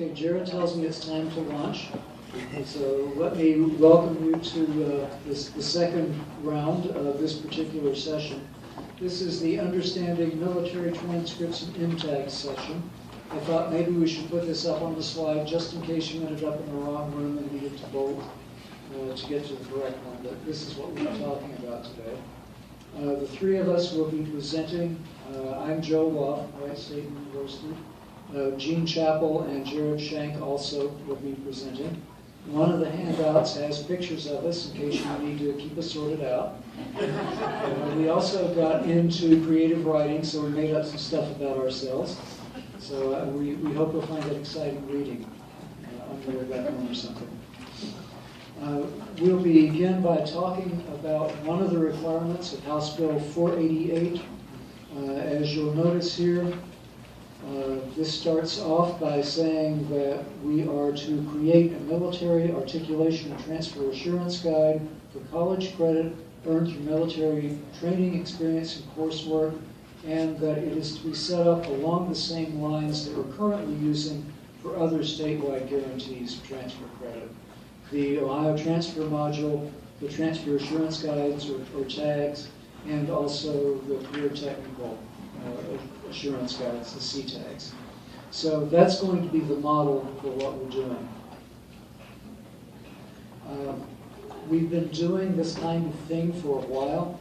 Okay, Jared tells me it's time to launch. So let me welcome you to the second round of this particular session. This is the Understanding Military Transcripts and MTAGs session. I thought maybe we should put this up on the slide just in case you ended up in the wrong room and needed to vote to get to the correct one. But this is what we're talking about today. The three of us will be presenting. I'm Joe Woff, Wright State University. Gene Chappell and Jared Shank also will be presenting. One of the handouts has pictures of us in case you need to keep us sorted out. We also got into creative writing, so we made up some stuff about ourselves. So we hope you'll find that exciting reading on your way back home or something. We'll begin by talking about one of the requirements of House Bill 488. As you'll notice here, this starts off by saying that we are to create a military articulation and transfer assurance guide for college credit earned through military training, experience, and coursework, and that it is to be set up along the same lines that we're currently using for other statewide guarantees of transfer credit. The Ohio Transfer Module, the Transfer Assurance Guides, or TAGs, and also the Career Technical Assurance Guides, the CTAGs. So that's going to be the model for what we're doing. We've been doing this kind of thing for a while.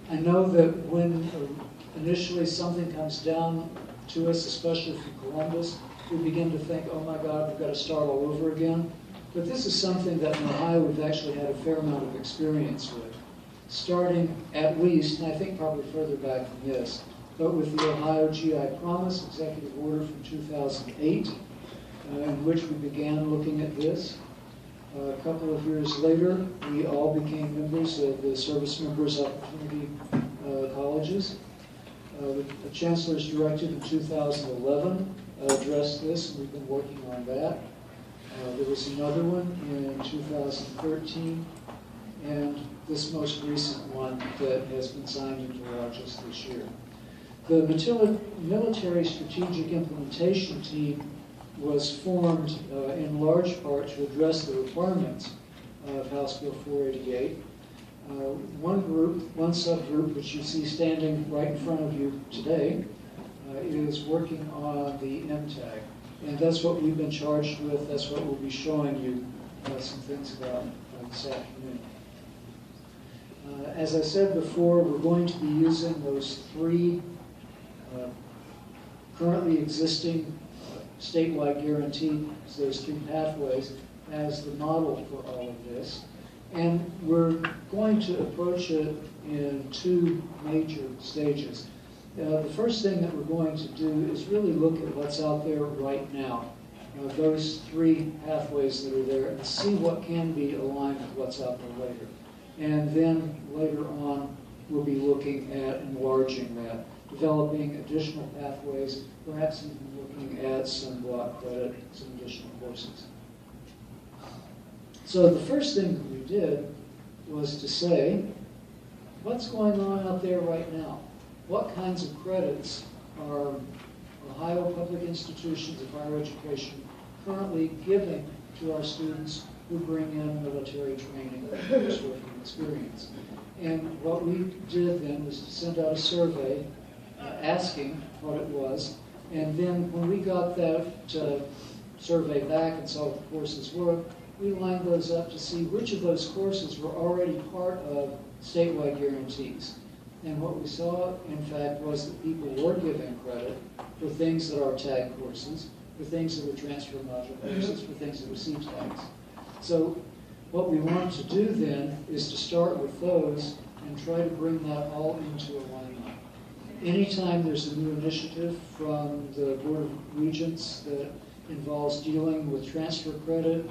I know that when initially something comes down to us, especially from Columbus, we begin to think, oh my God, we've got to start all over again. But this is something that in Ohio we've actually had a fair amount of experience with, starting at least, and I think probably further back than this, but with the Ohio GI Promise Executive Order from 2008, in which we began looking at this. A couple of years later, we all became members of the Service Members Opportunity Colleges. The Chancellor's Directive in 2011 addressed this, and we've been working on that. There was another one in 2013, and this most recent one that has been signed into law just this year. The Military Strategic Implementation Team was formed in large part to address the requirements of House Bill 488. One subgroup, which you see standing right in front of you today, is working on the MTAG. And that's what we've been charged with. That's what we'll be showing you some things about this afternoon. As I said before, we're going to be using those three currently existing statewide guarantees, those three pathways, as the model for all of this. And we're going to approach it in two major stages. The first thing that we're going to do is really look at what's out there right now, those three pathways that are there, and see what can be aligned with what's out there later. And then later on, we'll be looking at enlarging that, developing additional pathways, perhaps even looking at some block credit, some additional courses. So the first thing that we did was to say, what's going on out there right now? What kinds of credits are Ohio public institutions of higher education currently giving to our students who bring in military training and working experience? And what we did then was to send out a survey asking what it was, and then when we got that survey back and saw what the courses were, we lined those up to see which of those courses were already part of statewide guarantees. And what we saw, in fact, was that people were giving credit for things that are TAG courses, for things that were transfer module courses, for things that were CTAGs. So what we want to do then is to start with those and try to bring that all into alignment. Anytime there's a new initiative from the Board of Regents that involves dealing with transfer credit,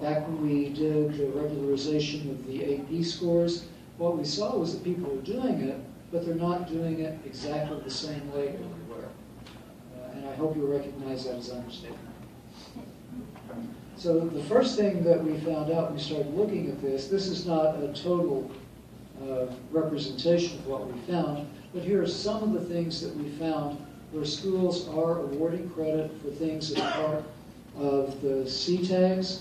back when we did the regularization of the AP scores, what we saw was that people were doing it, but they're not doing it exactly the same way everywhere. And I hope you'll recognize that as understatement. So the first thing that we found out when we started looking at this is not a total representation of what we found, but here are some of the things that we found where schools are awarding credit for things that are part of the CTAGs,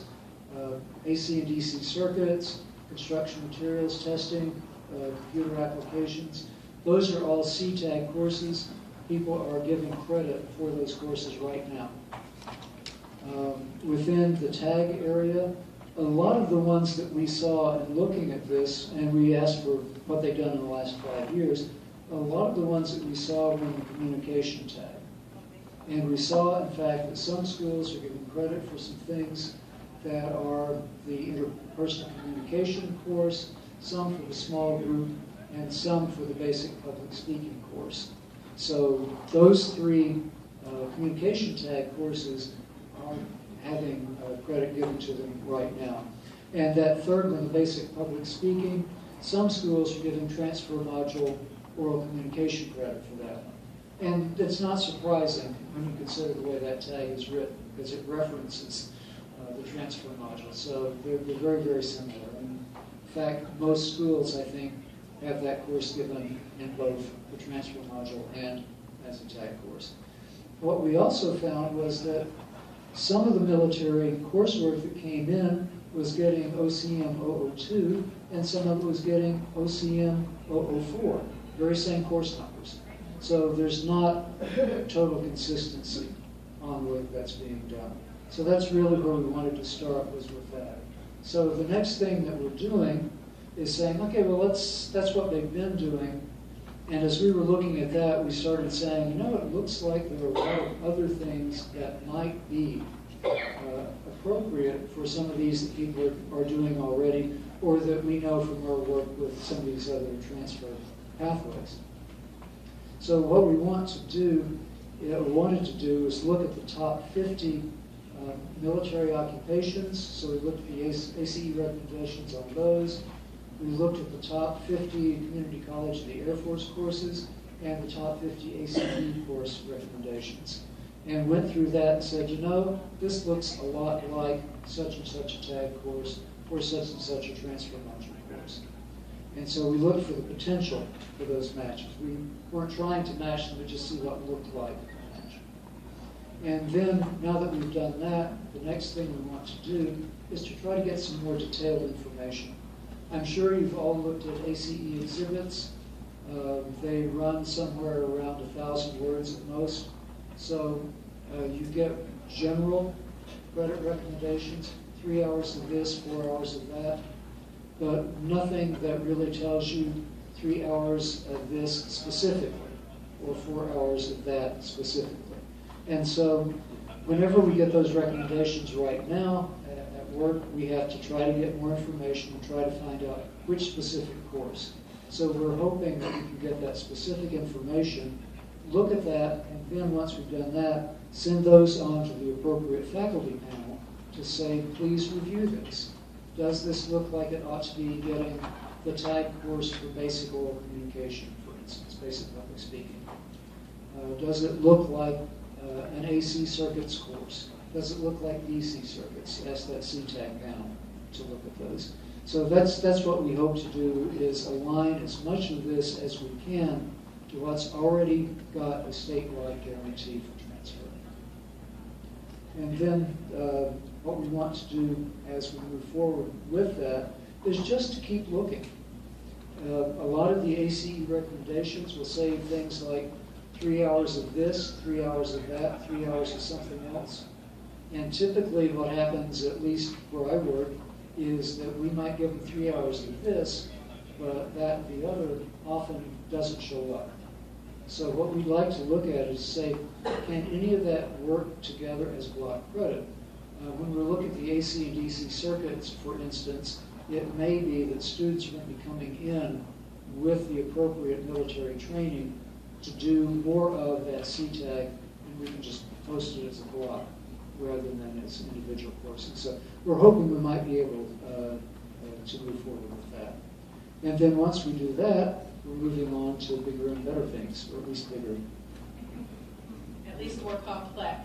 AC and DC circuits, construction materials testing, computer applications. Those are all CTAG courses. People are giving credit for those courses right now. Within the TAG area, a lot of the ones that we saw in looking at this, and we asked for what they've done in the last 5 years, a lot of the ones that we saw were in the communication tag. And we saw, in fact, that some schools are giving credit for some things that are the interpersonal communication course, some for the small group, and some for the basic public speaking course. So those three communication tag courses are having credit given to them right now. And that third one, the basic public speaking, some schools are giving transfer module oral communication credit for that one. And it's not surprising when you consider the way that tag is written, because it references the transfer module. So they're very, very similar. And in fact, most schools, I think, have that course given in both the transfer module and as a tag course. What we also found was that some of the military coursework that came in was getting OCM 002, and some of it was getting OCM 004, very same course numbers. So there's not total consistency on the work that's being done. So that's really where we wanted to start, was with that. So the next thing that we're doing is saying, okay, well, that's what they've been doing. And as we were looking at that, we started saying, you know, it looks like there are a lot of other things that might be appropriate for some of these that people are doing already, or that we know from our work with some of these other transfer pathways. So what we want to do, wanted to do, is look at the top 50 military occupations. So we looked at the ACE recommendations on those. We looked at the top 50 community college and the Air Force courses, and the top 50 ACE course recommendations. And went through that and said, you know, this looks a lot like such and such a tag course, or such and such a transfer module course. And so we looked for the potential for those matches. We weren't trying to match them, but just see what it looked like to match. And then, now that we've done that, the next thing we want to do is to try to get some more detailed information. I'm sure you've all looked at ACE exhibits. They run somewhere around 1,000 words at most. So you get general credit recommendations, 3 hours of this, 4 hours of that, but nothing that really tells you 3 hours of this specifically, or 4 hours of that specifically. And so whenever we get those recommendations right now at work, we have to try to get more information and try to find out which specific course. So we're hoping that we can get that specific information, look at that, and then once we've done that, send those on to the appropriate faculty panel to say, please review this. Does this look like it ought to be getting the tag course for basic oral communication, for instance, basic public speaking? Does it look like an AC circuits course? Does it look like DC circuits? Ask that CTAG panel to look at those. So that's what we hope to do, is align as much of this as we can to what's already got a statewide guarantee for transfer. And then what we want to do as we move forward with that is just to keep looking. A lot of the ACE recommendations will say things like 3 hours of this, 3 hours of that, 3 hours of something else. And typically what happens, at least where I work, is that we might give them 3 hours of this, but that the other often doesn't show up. So what we'd like to look at is say, can any of that work together as block credit? When we look at the AC and DC circuits, for instance, it may be that students are going to be coming in with the appropriate military training to do more of that CTAG, and we can just post it as a block rather than as individual courses. So we're hoping we might be able to move forward with that. And then once we do that, we're moving on to bigger and better things, or at least bigger. At least more complex.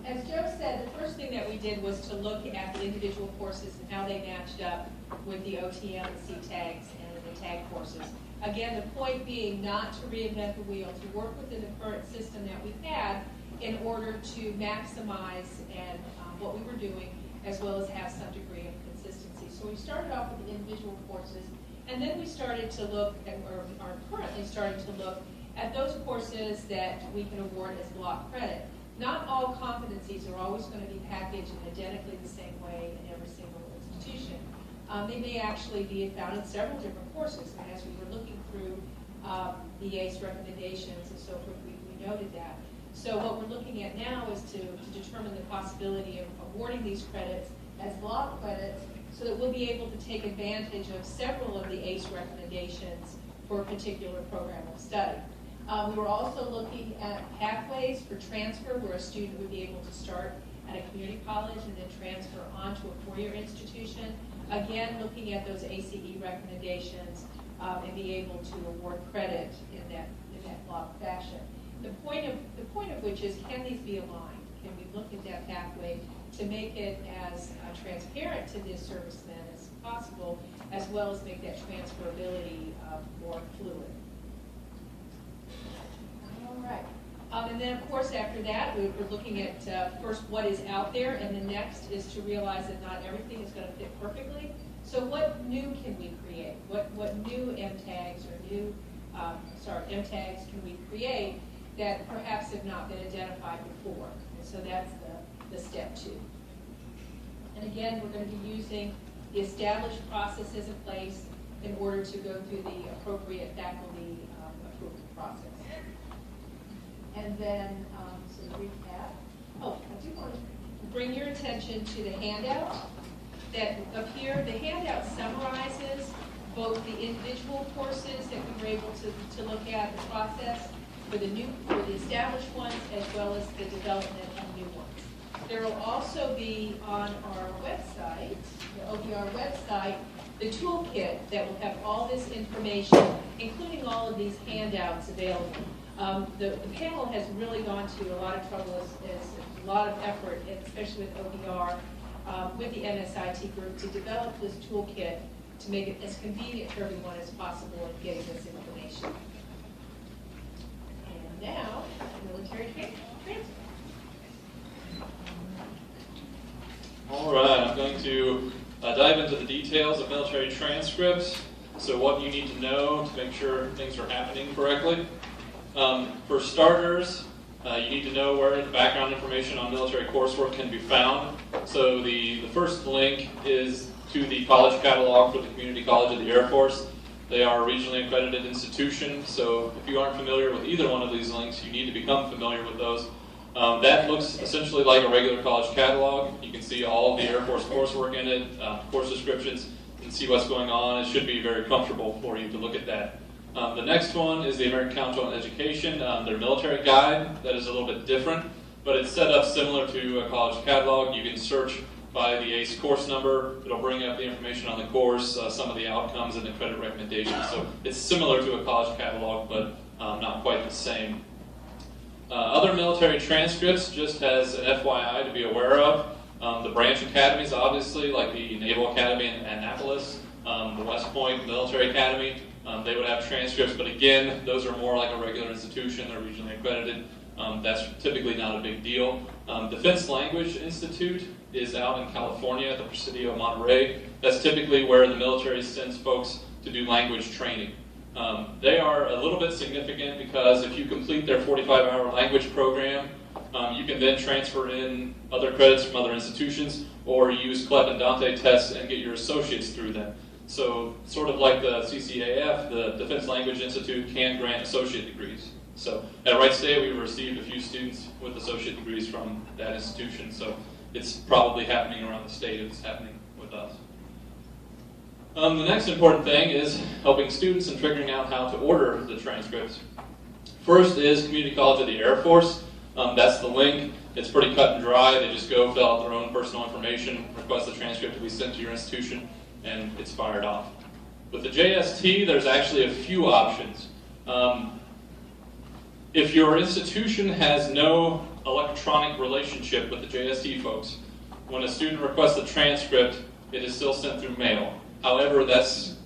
As Joe said, the first thing that we did was to look at the individual courses and how they matched up with the OTM and CTAGs and the tag courses. Again, the point being not to reinvent the wheel, to work within the current system that we've had, in order to maximize and what we were doing, as well as have some degree of consistency. So we started off with the individual courses, and then we started to look at, or are currently starting to look at those courses that we can award as block credit. Not all competencies are always going to be packaged in identically the same way in every single institution. They may actually be found in several different courses, and as we were looking through the ACE recommendations and so forth, we noted that. So what we're looking at now is to determine the possibility of awarding these credits as block credits so that we'll be able to take advantage of several of the ACE recommendations for a particular program of study. We were also looking at pathways for transfer where a student would be able to start at a community college and then transfer on to a four-year institution. Again, looking at those ACE recommendations and be able to award credit in that block fashion. The point of which is, can these be aligned? Can we look at that pathway to make it as transparent to the servicemen as possible, as well as make that transferability more fluid? All right. And then, of course, after that, we're looking at first what is out there, and the next is to realize that not everything is going to fit perfectly. So what new can we create? What new MTAGs or new, MTAGs can we create that perhaps have not been identified before? And so that's the step 2. And again, we're going to be using the established processes in place in order to go through the appropriate faculty approval process. And then, so to recap, I do want to bring your attention to the handout that up here. The handout summarizes both the individual courses that we were able to look at, the process for the established ones, as well as the development of new ones. There will also be on our website, the OBR website, the toolkit that will have all this information, including all of these handouts available. The panel has really gone to a lot of trouble, a lot of effort, especially with OBR, with the NSIT group, to develop this toolkit to make it as convenient for everyone as possible in getting this information. And now, military transfer. All right, I'm going to dive into the details of military transcripts. So what you need to know to make sure things are happening correctly. For starters, you need to know where the background information on military coursework can be found. So the first link is to the college catalog for the Community College of the Air Force. They are a regionally accredited institution, so if you aren't familiar with either one of these links, you need to become familiar with those. That looks essentially like a regular college catalog. You can see all of the Air Force coursework in it, course descriptions, and see what's going on. It should be very comfortable for you to look at that. The next one is the American Council on Education, their military guide. That is a little bit different, but it's set up similar to a college catalog. You can search by the ACE course number. It'll bring up the information on the course, some of the outcomes, and the credit recommendations. So it's similar to a college catalog, but not quite the same. Other military transcripts, just as an FYI to be aware of, the branch academies, obviously, like the Naval Academy in Annapolis, the West Point Military Academy, they would have transcripts, but again, those are more like a regular institution. They're regionally accredited. That's typically not a big deal. Defense Language Institute is out in California at the Presidio Monterey. That's typically where the military sends folks to do language training. They are a little bit significant because if you complete their 45-hour language program, you can then transfer in other credits from other institutions or use CLEP and Dante tests and get your associates through them. So sort of like the CCAF, the Defense Language Institute can grant associate degrees. So at Wright State, we've received a few students with associate degrees from that institution. So it's probably happening around the state. It's happening with us. The next important thing is helping students and figuring out how to order the transcripts. First is Community College of the Air Force. That's the link. It's pretty cut and dry. They just go fill out their own personal information, request the transcript to be sent to your institution, and it's fired off. With the JST, there's actually a few options. If your institution has no electronic relationship with the JST folks, when a student requests a transcript, it is still sent through mail. However, that's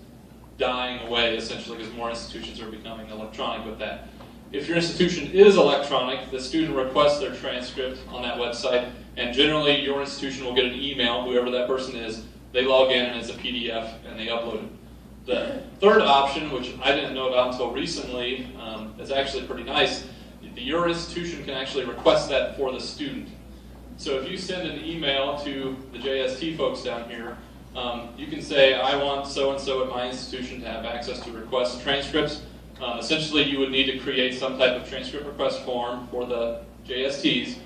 dying away, essentially, because more institutions are becoming electronic with that. If your institution is electronic, the student requests their transcript on that website, and generally your institution will get an email, whoever that person is, they log in and it's a PDF and they upload it. The third option, which I didn't know about until recently, is actually pretty nice. Your institution can actually request that for the student. So if you send an email to the JST folks down here, you can say, I want so-and-so at my institution to have access to request transcripts. Essentially, you would need to create some type of transcript request form for the JSTs,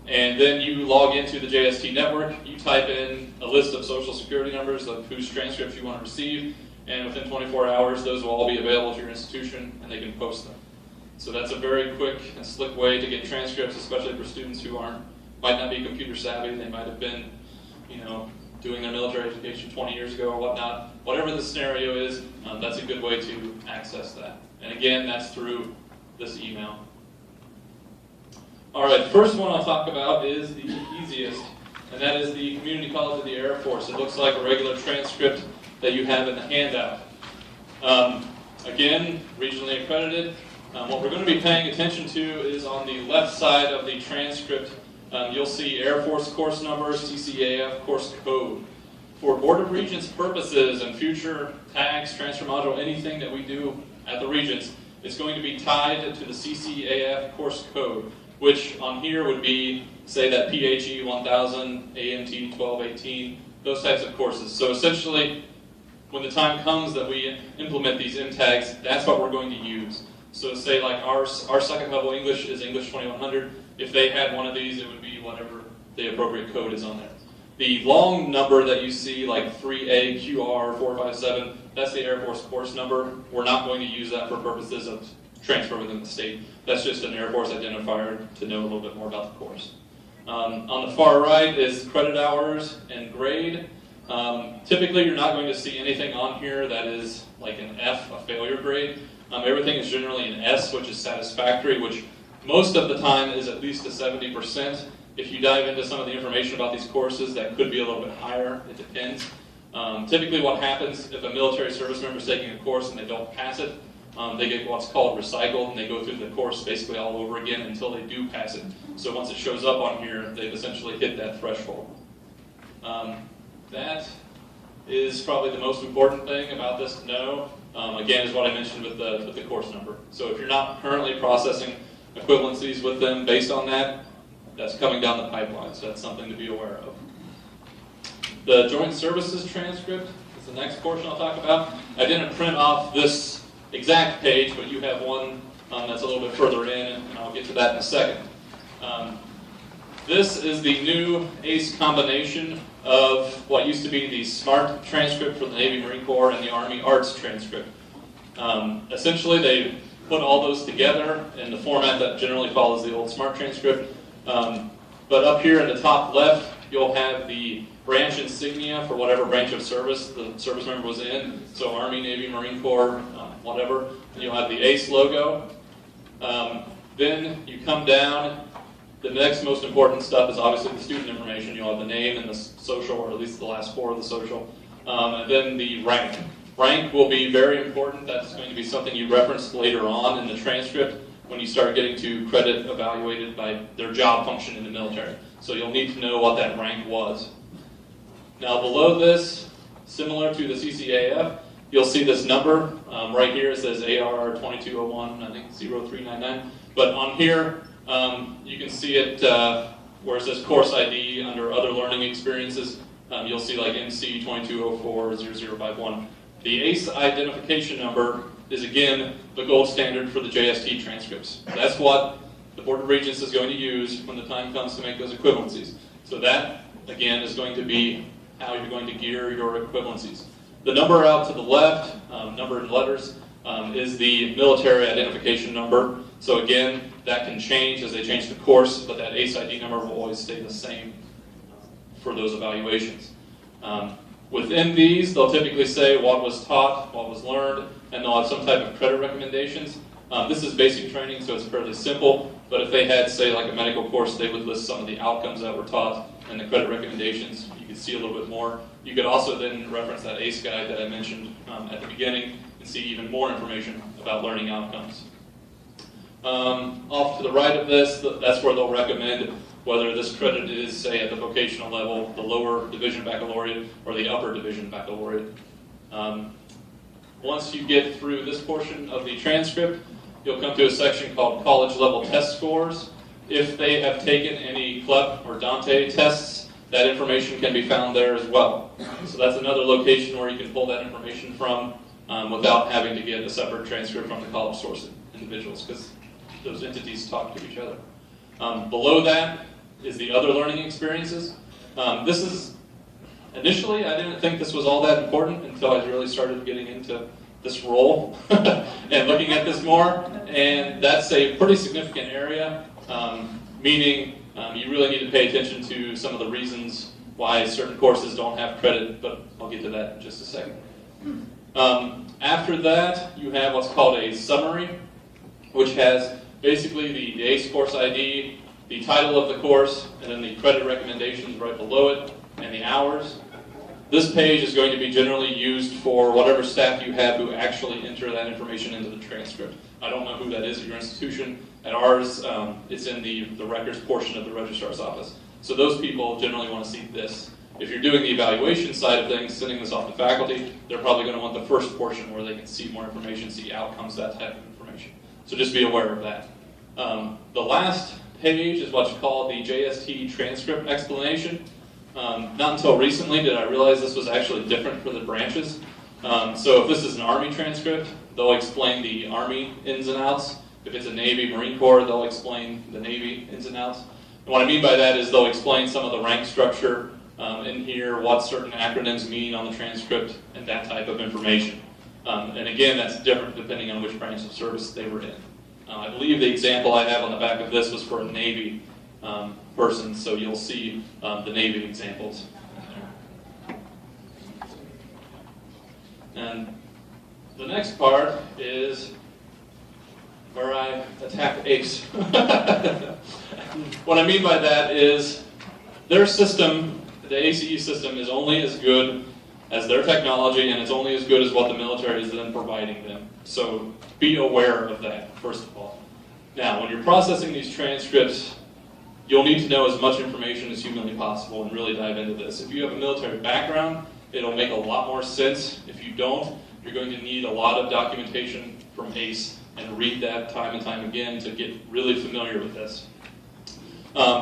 and then you log into the JST network, you type in a list of social security numbers of whose transcripts you want to receive, and within 24 hours, those will all be available to your institution, and they can post them. So that's a very quick and slick way to get transcripts, especially for students who might not be computer savvy. They might have been, doing their military education 20 years ago or whatnot. Whatever the scenario is, that's a good way to access that. And again, that's through this email. All right, first one I'll talk about is the easiest, and that is the Community College of the Air Force. It looks like a regular transcript that you have in the handout. Again, regionally accredited. What we're going to be paying attention to is on the left side of the transcript, you'll see Air Force course number, CCAF course code. For Board of Regents purposes and future tags, transfer module, anything that we do at the Regents, it's going to be tied to the CCAF course code, which on here would be, say, that PHE 1000, AMT 1218, those types of courses. So essentially, when the time comes that we implement these MTAGs, that's what we're going to use. So say like our second level English is English 2100. If they had one of these, it would be whatever the appropriate code is on there. The long number that you see, like 3AQR457, that's the Air Force course number. We're not going to use that for purposes of transfer within the state. That's just an Air Force identifier to know a little bit more about the course. On the far right is credit hours and grade. Typically, you're not going to see anything on here that is like an F, a failure grade. Everything is generally an S, which is satisfactory, which most of the time is at least a 70%. If you dive into some of the information about these courses, that could be a little bit higher. It depends. Typically what happens if a military service member is taking a course and they don't pass it, they get what's called recycled, and they go through the course basically all over again until they do pass it. So once it shows up on here, they've essentially hit that threshold. That is probably the most important thing about this to know. Again, is what I mentioned with the course number. So if you're not currently processing equivalencies with them based on that, that's coming down the pipeline, so that's something to be aware of. The Joint Services Transcript is the next portion I'll talk about. I didn't print off this exact page, but you have one that's a little bit further in, and I'll get to that in a second. This is the new ACE combination of what used to be the SMART transcript for the Navy Marine Corps and the Army ARTS transcript. Essentially, they put all those together in the format that generally follows the old SMART transcript. But up here in the top left, you'll have the branch insignia for whatever branch of service the service member was in. So Army, Navy, Marine Corps, whatever. And you'll have the ACE logo. Then you come down. The next most important stuff is obviously the student information. You'll have the name and the social, or at least the last four of the social. And then the rank. Rank will be very important. That's going to be something you reference later on in the transcript when you start getting to credit evaluated by their job function in the military. So you'll need to know what that rank was. Now below this, similar to the CCAF, you'll see this number. Right here it says AR 2201, I think 0399. But on here, you can see it where it says course ID under other learning experiences. You'll see like MC 2204-0051. The ACE identification number is again the gold standard for the JST transcripts. That's what the Board of Regents is going to use when the time comes to make those equivalencies. So that, again, is going to be how you're going to gear your equivalencies. The number out to the left, number in letters, is the military identification number. So again, that can change as they change the course, but that ACE ID number will always stay the same for those evaluations. Within these, they'll typically say what was taught, what was learned, and they'll have some type of credit recommendations. This is basic training, so it's fairly simple, but if they had, say, like a medical course, they would list some of the outcomes that were taught and the credit recommendations. You could see a little bit more. You could also then reference that ACE guide that I mentioned at the beginning and see even more information about learning outcomes. Off to the right of this, that's where they'll recommend whether this credit is, say, at the vocational level, the lower division baccalaureate, or the upper division baccalaureate. Once you get through this portion of the transcript, you'll come to a section called college level test scores. If they have taken any CLEP or Dante tests, that information can be found there as well. So that's another location where you can pull that information from without having to get a separate transcript from the college source individuals, because those entities talk to each other. Below that is the other learning experiences. This is, initially I didn't think this was all that important until I really started getting into this role and looking at this more, and that's a pretty significant area, meaning you really need to pay attention to some of the reasons why certain courses don't have credit, but I'll get to that in just a second. After that, you have what's called a summary, which has basically the ACE course ID, the title of the course, and then the credit recommendations right below it, and the hours. This page is going to be generally used for whatever staff you have who actually enter that information into the transcript. I don't know who that is at your institution. At ours, it's in the records portion of the registrar's office. So those people generally want to see this. If you're doing the evaluation side of things, sending this off to faculty, they're probably going to want the first portion where they can see more information, see outcomes, that type of information. So just be aware of that. The last page is what's called the JST transcript explanation. Not until recently did I realize this was actually different for the branches. So if this is an Army transcript, they'll explain the Army ins and outs. If it's a Navy, Marine Corps, they'll explain the Navy ins and outs. And what I mean by that is they'll explain some of the rank structure in here, what certain acronyms mean on the transcript, and that type of information. And again, that's different depending on which branch of service they were in. I believe the example I have on the back of this was for a Navy person, so you'll see the Navy examples in there. And the next part is where I attack ACE. What I mean by that is their system, the ACE system, is only as good as their technology, and it's only as good as what the military is then providing them. So be aware of that, first of all. Now, when you're processing these transcripts, you'll need to know as much information as humanly possible and really dive into this. If you have a military background, it'll make a lot more sense. If you don't, you're going to need a lot of documentation from ACE and read that time and time again to get really familiar with this.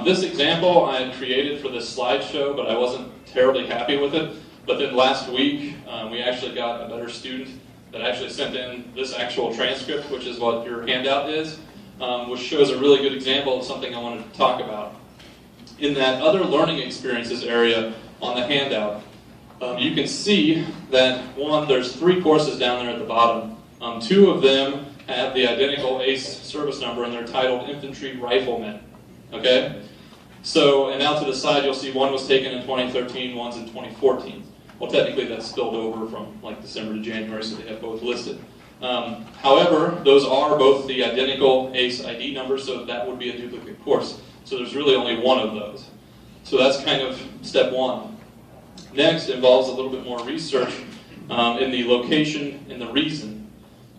This example I had created for this slideshow, but I wasn't terribly happy with it. But then last week, we actually got a better student that actually sent in this actual transcript, which is what your handout is, which shows a really good example of something I wanted to talk about. In that other learning experiences area on the handout, you can see that, one, there's 3 courses down there at the bottom. 2 of them have the identical ACE service number, and they're titled Infantry Riflemen. Okay? So, and out to the side, you'll see one was taken in 2013, one's in 2014. Well, technically that's spilled over from like December to January, so they have both listed. However, those are both the identical ACE ID numbers, so that would be a duplicate course. So there's really only one of those. So that's kind of step 1. Next involves a little bit more research in the location and the reason.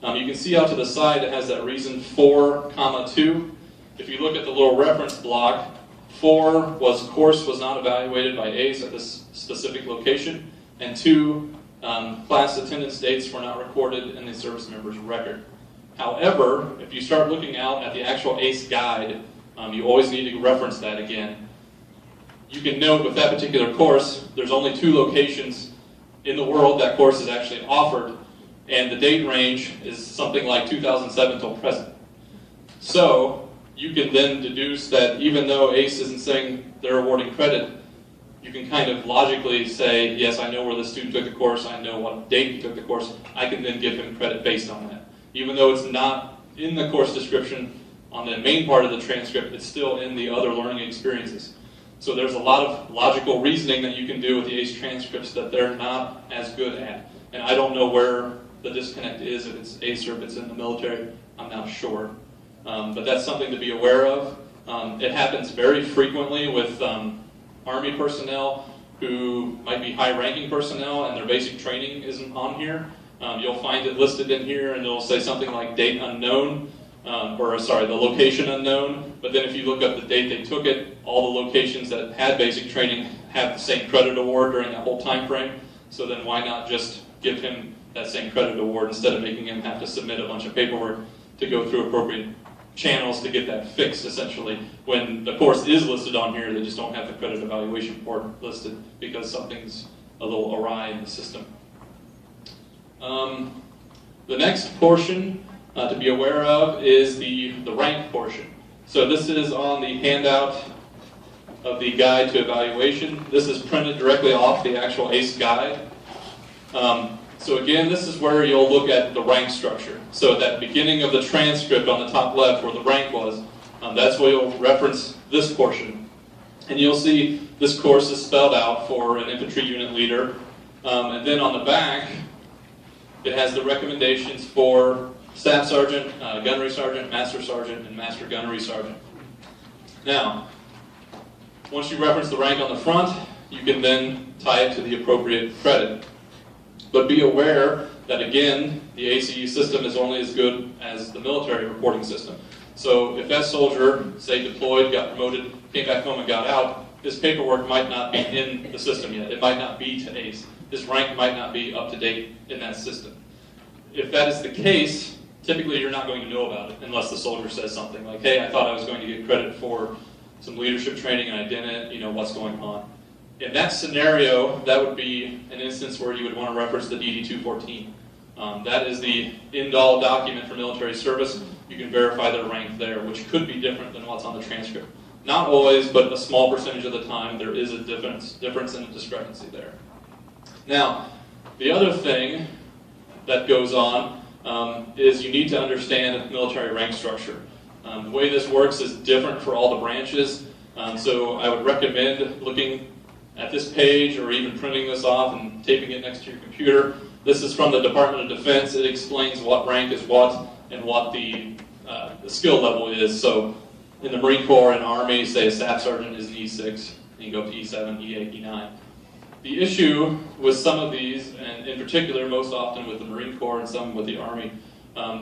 You can see out to the side it has that reason 4, 2. If you look at the little reference block, 4 was course was not evaluated by ACE at this specific location, and 2, class attendance dates were not recorded in the service member's record. However, if you start looking out at the actual ACE guide, you always need to reference that again. You can note with that particular course, there's only 2 locations in the world that course is actually offered, and the date range is something like 2007 till present. So you can then deduce that even though ACE isn't saying they're awarding credit, you can kind of logically say, yes, I know where the student took the course, I know what date he took the course, I can then give him credit based on that. Even though it's not in the course description on the main part of the transcript, it's still in the other learning experiences. So there's a lot of logical reasoning that you can do with the ACE transcripts that they're not as good at. And I don't know where the disconnect is, if it's ACE or if it's in the military, I'm not sure. But that's something to be aware of. It happens very frequently with Army personnel who might be high-ranking personnel and their basic training isn't on here. You'll find it listed in here and it'll say something like date unknown, the location unknown, but then if you look up the date they took it, all the locations that had basic training have the same credit award during that whole time frame, so then why not just give him that same credit award instead of making him have to submit a bunch of paperwork to go through appropriate channels to get that fixed, essentially. When the course is listed on here, they just don't have the credit evaluation port listed because something's a little awry in the system. The next portion to be aware of is the rank portion. So this is on the handout of the guide to evaluation. This is printed directly off the actual ACE guide. So again, this is where you'll look at the rank structure. So at that beginning of the transcript on the top left where the rank was, that's where you'll reference this portion. And you'll see this course is spelled out for an infantry unit leader. And then on the back, it has the recommendations for Staff Sergeant, Gunnery Sergeant, Master Sergeant, and Master Gunnery Sergeant. Now, once you reference the rank on the front, you can then tie it to the appropriate credit. But be aware that, again, the ACE system is only as good as the military reporting system. So if that soldier, say deployed, got promoted, came back home and got out, his paperwork might not be in the system yet. It might not be to ACE. His rank might not be up to date in that system. If that is the case, typically you're not going to know about it unless the soldier says something like, hey, I thought I was going to get credit for some leadership training and I didn't, what's going on. In that scenario, that would be an instance where you would want to reference the DD-214. That is the end-all document for military service. You can verify their rank there, which could be different than what's on the transcript. Not always, but a small percentage of the time, there is a difference and a discrepancy there. Now, the other thing that goes on is you need to understand military rank structure. The way this works is different for all the branches, so I would recommend looking at this page or even printing this off and taping it next to your computer. This is from the Department of Defense. It explains what rank is what and what the skill level is. So in the Marine Corps and Army, say a Staff Sergeant is an E6, and you go up to E7, E8, E9. The issue with some of these, and in particular most often with the Marine Corps and some with the Army,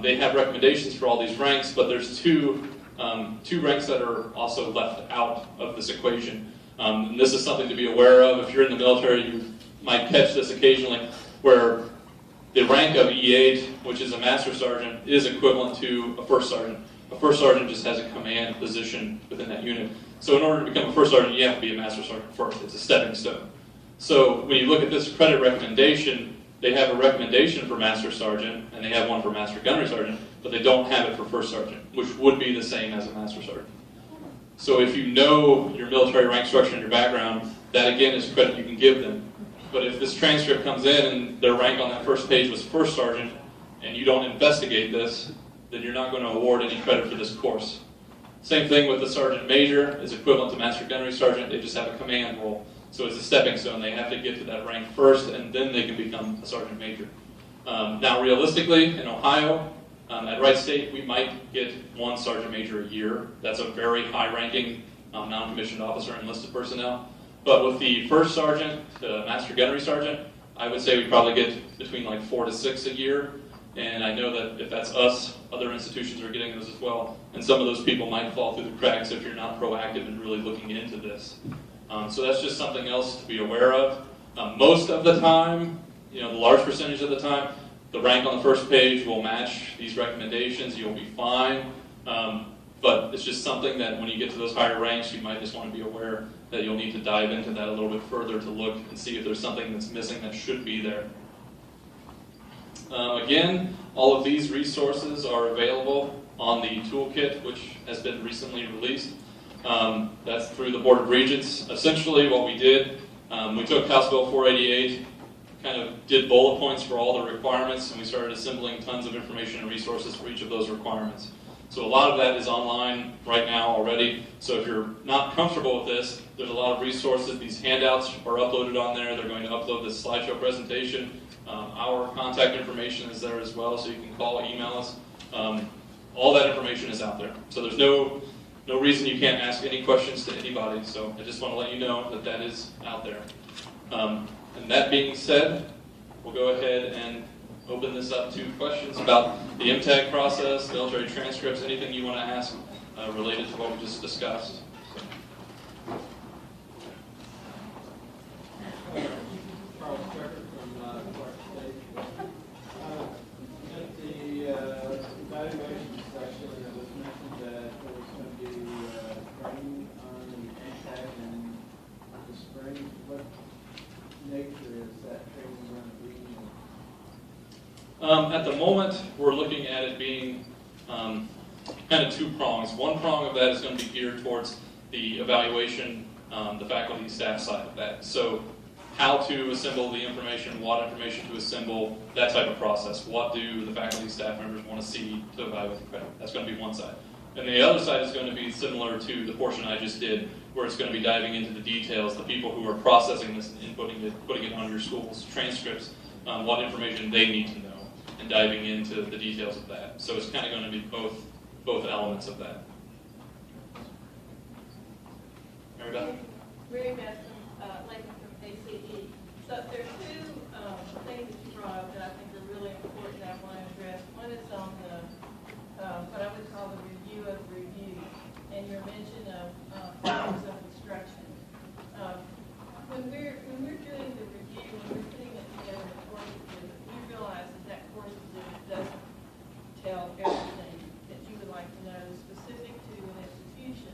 they have recommendations for all these ranks, but there's two ranks that are also left out of this equation. And this is something to be aware of. If you're in the military, you might catch this occasionally, where the rank of E8, which is a Master Sergeant, is equivalent to a First Sergeant. A First Sergeant just has a command position within that unit. So in order to become a First Sergeant, you have to be a Master Sergeant first. It's a stepping stone. So when you look at this credit recommendation, they have a recommendation for Master Sergeant, and they have one for Master Gunnery Sergeant, but they don't have it for First Sergeant, which would be the same as a Master Sergeant. So if you know your military rank structure and your background, that again is credit you can give them. But if this transcript comes in and their rank on that first page was First Sergeant, and you don't investigate this, then you're not going to award any credit for this course. Same thing with the Sergeant Major, is equivalent to Master Gunnery Sergeant, they just have a command role. So it's a stepping stone, they have to get to that rank first, and then they can become a Sergeant Major. Now realistically, in Ohio, at Wright State, we might get one Sergeant Major a year. That's a very high-ranking non-commissioned officer enlisted personnel. But with the First Sergeant to Master Gunnery Sergeant, I would say we probably get between like 4 to 6 a year. And I know that if that's us, other institutions are getting those as well. And some of those people might fall through the cracks if you're not proactive and really looking into this. So that's just something else to be aware of. Most of the time, the large percentage of the time, the rank on the first page will match these recommendations. You'll be fine. But it's just something that when you get to those higher ranks, you might just want to be aware that you'll need to dive into that a little bit further to look and see if there's something that's missing that should be there. Again, all of these resources are available on the toolkit, which has been recently released. That's through the Board of Regents. Essentially what we did, we took House Bill 488, kind of did bullet points for all the requirements, and we started assembling tons of information and resources for each of those requirements. So a lot of that is online right now already. So if you're not comfortable with this, there's a lot of resources. These handouts are uploaded on there. They're going to upload this slideshow presentation. Our contact information is there as well, so you can call, email us. All that information is out there. So there's no reason you can't ask any questions to anybody. So I just want to let you know that that is out there. And that being said, we'll go ahead and open this up to questions about the MTAG process, military transcripts, anything you want to ask related to what we just discussed. Charles Tucker from Clark State. At the evaluation session, it was mentioned that there was going to be training on the MTAG in the spring. What nature is that training going to be? At the moment, we're looking at it being kind of two prongs. One prong of that is going to be geared towards the evaluation, the faculty staff side of that. So how to assemble the information, what information to assemble, that type of process. What do the faculty staff members want to see to evaluate the credit? That's going to be one side. And the other side is going to be similar to the portion I just did, where it's going to be diving into the details, the people who are processing this and putting it on your school's transcripts, what information they need to know, and diving into the details of that. So it's kind of going to be both elements of that. Mary Beth? Mary Beth, Latham from ACE. So there are two things that you brought up that I think are really important that I want to address. One is on the what I would call the review of the review, and your mention of forms of instruction. When we're doing the review, when we're putting it together in a course exhibit, we realize that course exhibit doesn't tell everything that you would like to know specific to an institution.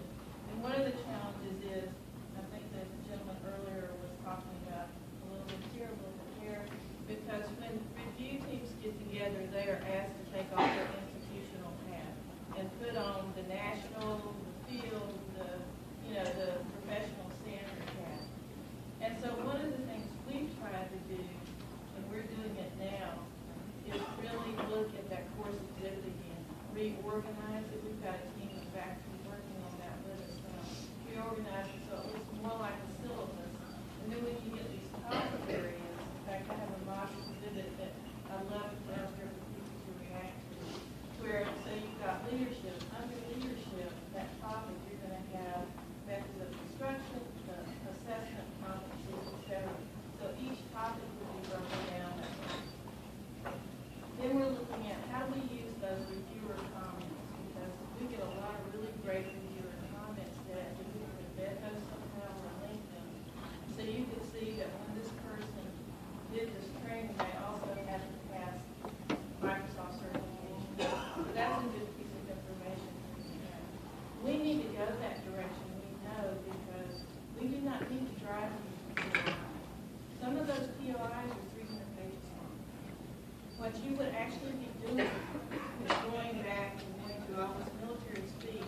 And one of the challenges is, I think that the gentleman earlier was talking about a little bit here, a little bit here, because when review teams get together, they are asked to take off their institutional hat and put on the national, the field, the professional standard hat. And so one of the things we've tried to do, and we're doing it now, is really look at that course exhibit again, reorganize it. We've got a team of faculty working on that with us now. Reorganize it so it looks more like a syllabus. And then when you get these topic areas, in fact, I have a mock exhibit that I love to transcript for people to react to, where, say you've got leadership. Under leadership, that topic, you're going to have methods of instruction, assessment, competencies, etc. So each topic will be broken down that way. Then we're looking at how do we use those reviewer comments, because we get a lot of really great reviewer comments that if we were to embed those somehow or link them. So you can see that when this person did this training, they also had to pass Microsoft certification. So that's a good piece of information. We need to go that direction, we know, because we do not need to drive them to POI. Some of those POIs are 300 pages long. What you would actually be doing is going back and going through all this military speak,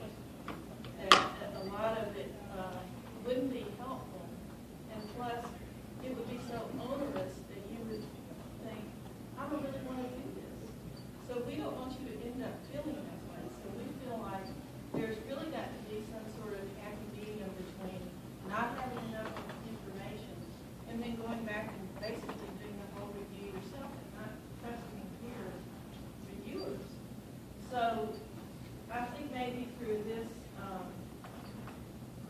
and a lot of it wouldn't be helpful. And plus, it would be so onerous that you would think, I don't really want to do this. So we don't want you to end up feeling that way. So we feel like there's really got to be some sort of happy medium between not having enough information and then going back and basically doing the whole review yourself and not trusting peer reviewers. So I think maybe through this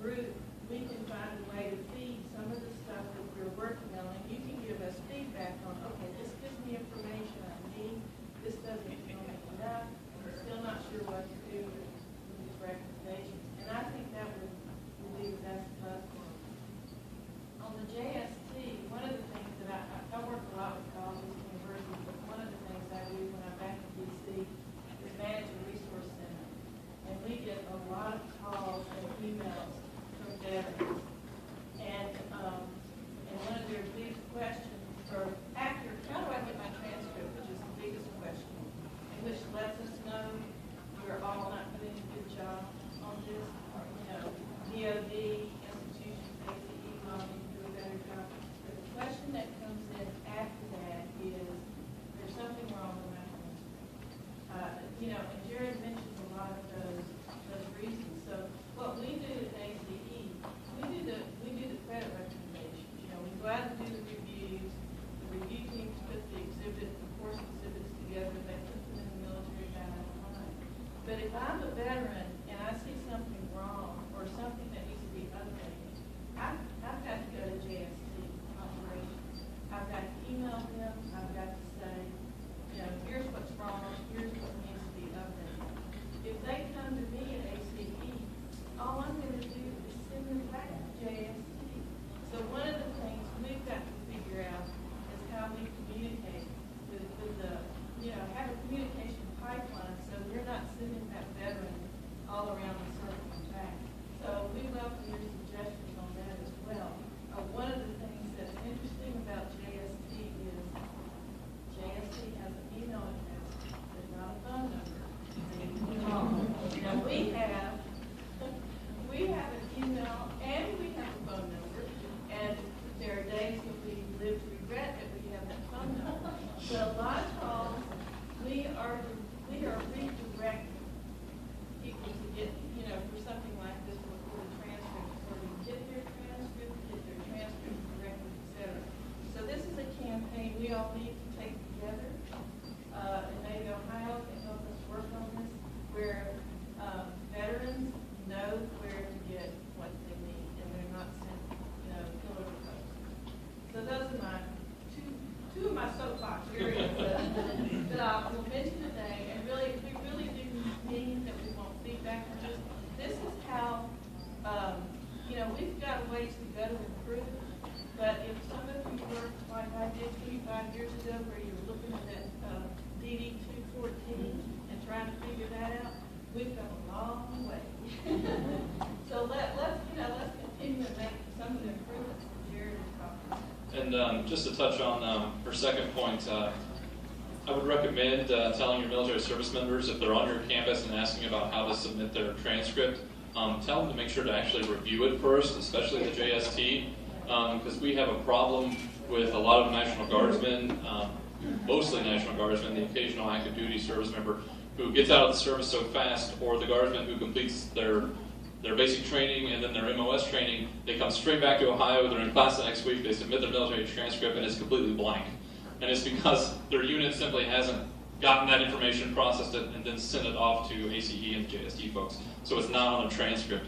group, we can find a way to feed some of the stuff that we're working on, and you can give us feedback on, okay, this gives me information I need, this doesn't feel like enough, we're still not sure what to do with these recommendations. And I think that would be the best platform. On the JST, one of the things that I work a lot with colleges and universities, but one of the things I do when I'm back in DC is manage a resource center. And we get a lot of calls and emails from veterans. And one of their big questions, or after, how do I get my transcript, which is the biggest question, and which lets us know we're all not doing a good job on this, or, DOD, institutions, ACE, lobbying, do a better job. But the question that comes in after that is, there's something wrong with my transcript. And Jared mentioned a lot of those reasons. So what we do at ACE, we do the credit recommendations. We go out and do the reviews. The review teams put the course exhibits together. They put them in the military guideline. But if I'm a veteran and I see something wrong or something that needs to be updated, I've got to go to JST operations. I've got to email them. I've got to say, we've come a long way. So let's continue to make some of the improvements that Jared is talking about. And just to touch on her second point, I would recommend telling your military service members, if they're on your campus and asking about how to submit their transcript, tell them to make sure to actually review it first, especially the JST, because we have a problem with a lot of National Guardsmen, mostly National Guardsmen, the occasional active duty service member who gets out of the service so fast, or the Guardsman who completes their basic training and then their MOS training, they come straight back to Ohio, they're in class the next week, they submit their military transcript, and it's completely blank. And it's because their unit simply hasn't gotten that information, processed it, and then sent it off to ACE and JST folks. So it's not on a transcript.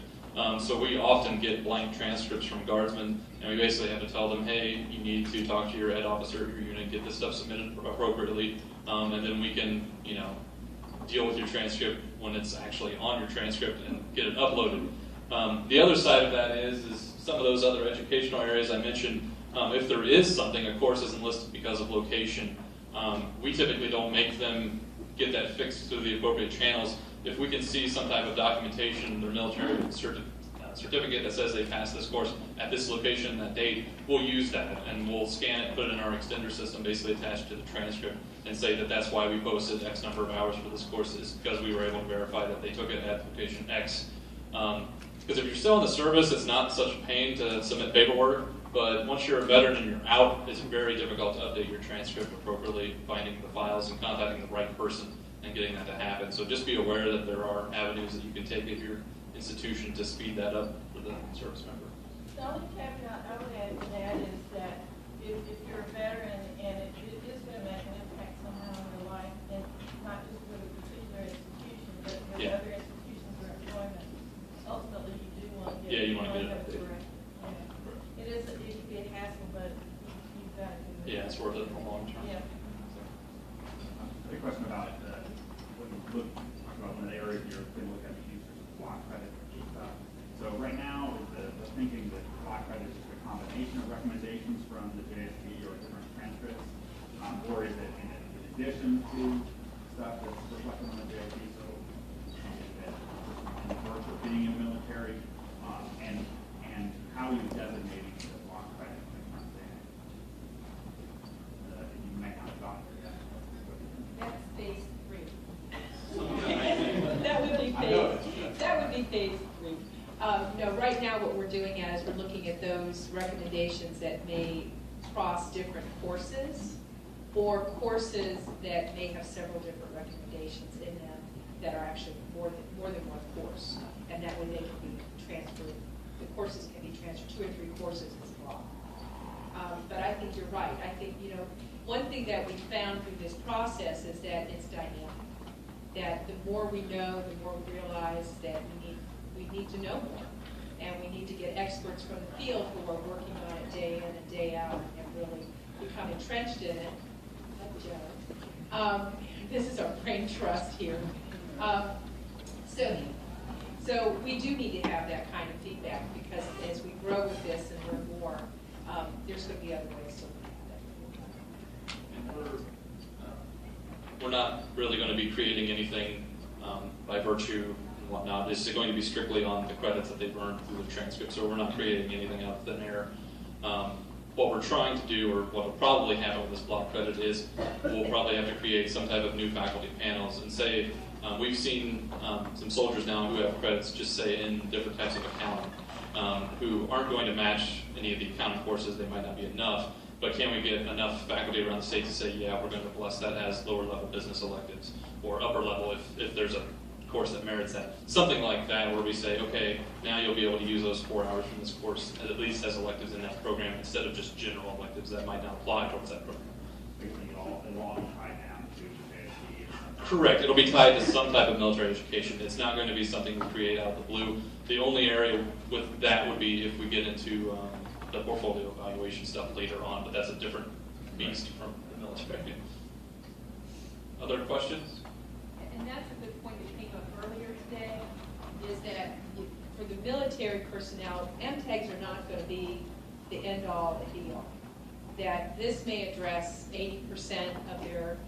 So we often get blank transcripts from Guardsmen, and we basically have to tell them, hey, you need to talk to your head officer of your unit, get this stuff submitted appropriately, and then we can, deal with your transcript when it's actually on your transcript and get it uploaded. The other side of that is some of those other educational areas I mentioned. If there is something, a course isn't listed because of location, we typically don't make them get that fixed through the appropriate channels. If we can see some type of documentation, their military certificate that says they passed this course at this location, that date, we'll use that and we'll scan it, put it in our extender system, basically attached to the transcript, and say that that's why we posted X number of hours for this course, is because we were able to verify that they took it at location X. Because if you're still in the service, it's not such a pain to submit paperwork, but once you're a veteran and you're out, it's very difficult to update your transcript appropriately, finding the files and contacting the right person and getting that to happen. So just be aware that there are avenues that you can take at your institution to speed that up for the service member. The only caveat I would add to that is that if you're a veteran and it is going to make an impact somehow on your life, and not just with a particular institution, but with other institutions or employment, ultimately you do want to get you want to get it updated. It can be a hassle, but you've got to do it. Yeah, it's worth it in the long term. Yeah. A question about when you talk about one of the areas you're going to look at the use of block credit. So right now, the thinking that block credit is just a combination of recommendations from the JST or different transcripts, or is it in addition to stuff that's reflected on the JST? So is that in the work of being in the military, and how are you designating the block credit when it comes in? You may not have gotten there yet. That's phase 3. That would be phase 3. No, right now what we're doing is we're looking at those recommendations that may cross different courses, or courses that may have several different recommendations in them that are actually more than one course, and that way they can be transferred. The courses can be transferred, 2 or 3 courses as well. But I think you're right. I think, one thing that we found through this process is that it's dynamic. That the more we know, the more we realize that we need to know more. And we need to get experts from the field who are working on it day in and day out and really become entrenched in it. This is our brain trust here. So we do need to have that kind of feedback, because as we grow with this and learn more, there's going to be other ways to look at it. And we're not really going to be creating anything by virtue and whatnot. It's going to be strictly on the credits that they've earned through the transcript, so we're not creating anything out of thin air. What we're trying to do, or what will probably happen with this block credit, is we'll probably have to create some type of new faculty panels and say, we've seen some soldiers now who have credits, just say in different types of accounting, who aren't going to match any of the accounting courses. They might not be enough, but can we get enough faculty around the state to say, yeah, we're going to bless that as lower level business electives, or upper level if there's a course that merits that. Something like that, where we say, okay, now you'll be able to use those 4 hours from this course at least as electives in that program, instead of just general electives that might not apply towards that program. It'll all tie down to the JST or something. Correct. It'll be tied to some type of military education. It's not going to be something we create out of the blue. The only area with that would be if we get into the portfolio evaluation stuff later on, but that's a different beast from the military. Other questions? And that's a good point that came up earlier today, is that for the military personnel, MTAGs are not going to be the end-all and be-all. That this may address 80% of their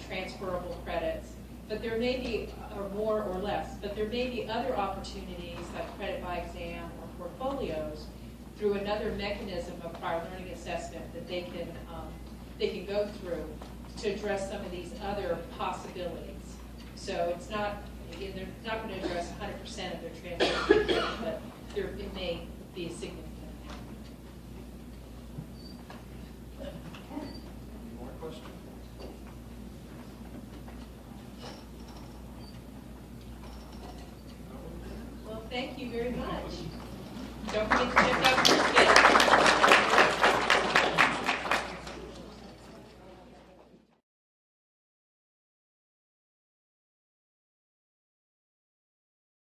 transferable credits, But there may be, or more or less, but there may be other opportunities like credit by exam or portfolios through another mechanism of prior learning assessment that they can go through to address some of these other possibilities. So it's not, again, they're not going to address 100% of their transcript, but it may be a significant. Any more questions? Well, thank you very much. Don't forget to check out your schedule.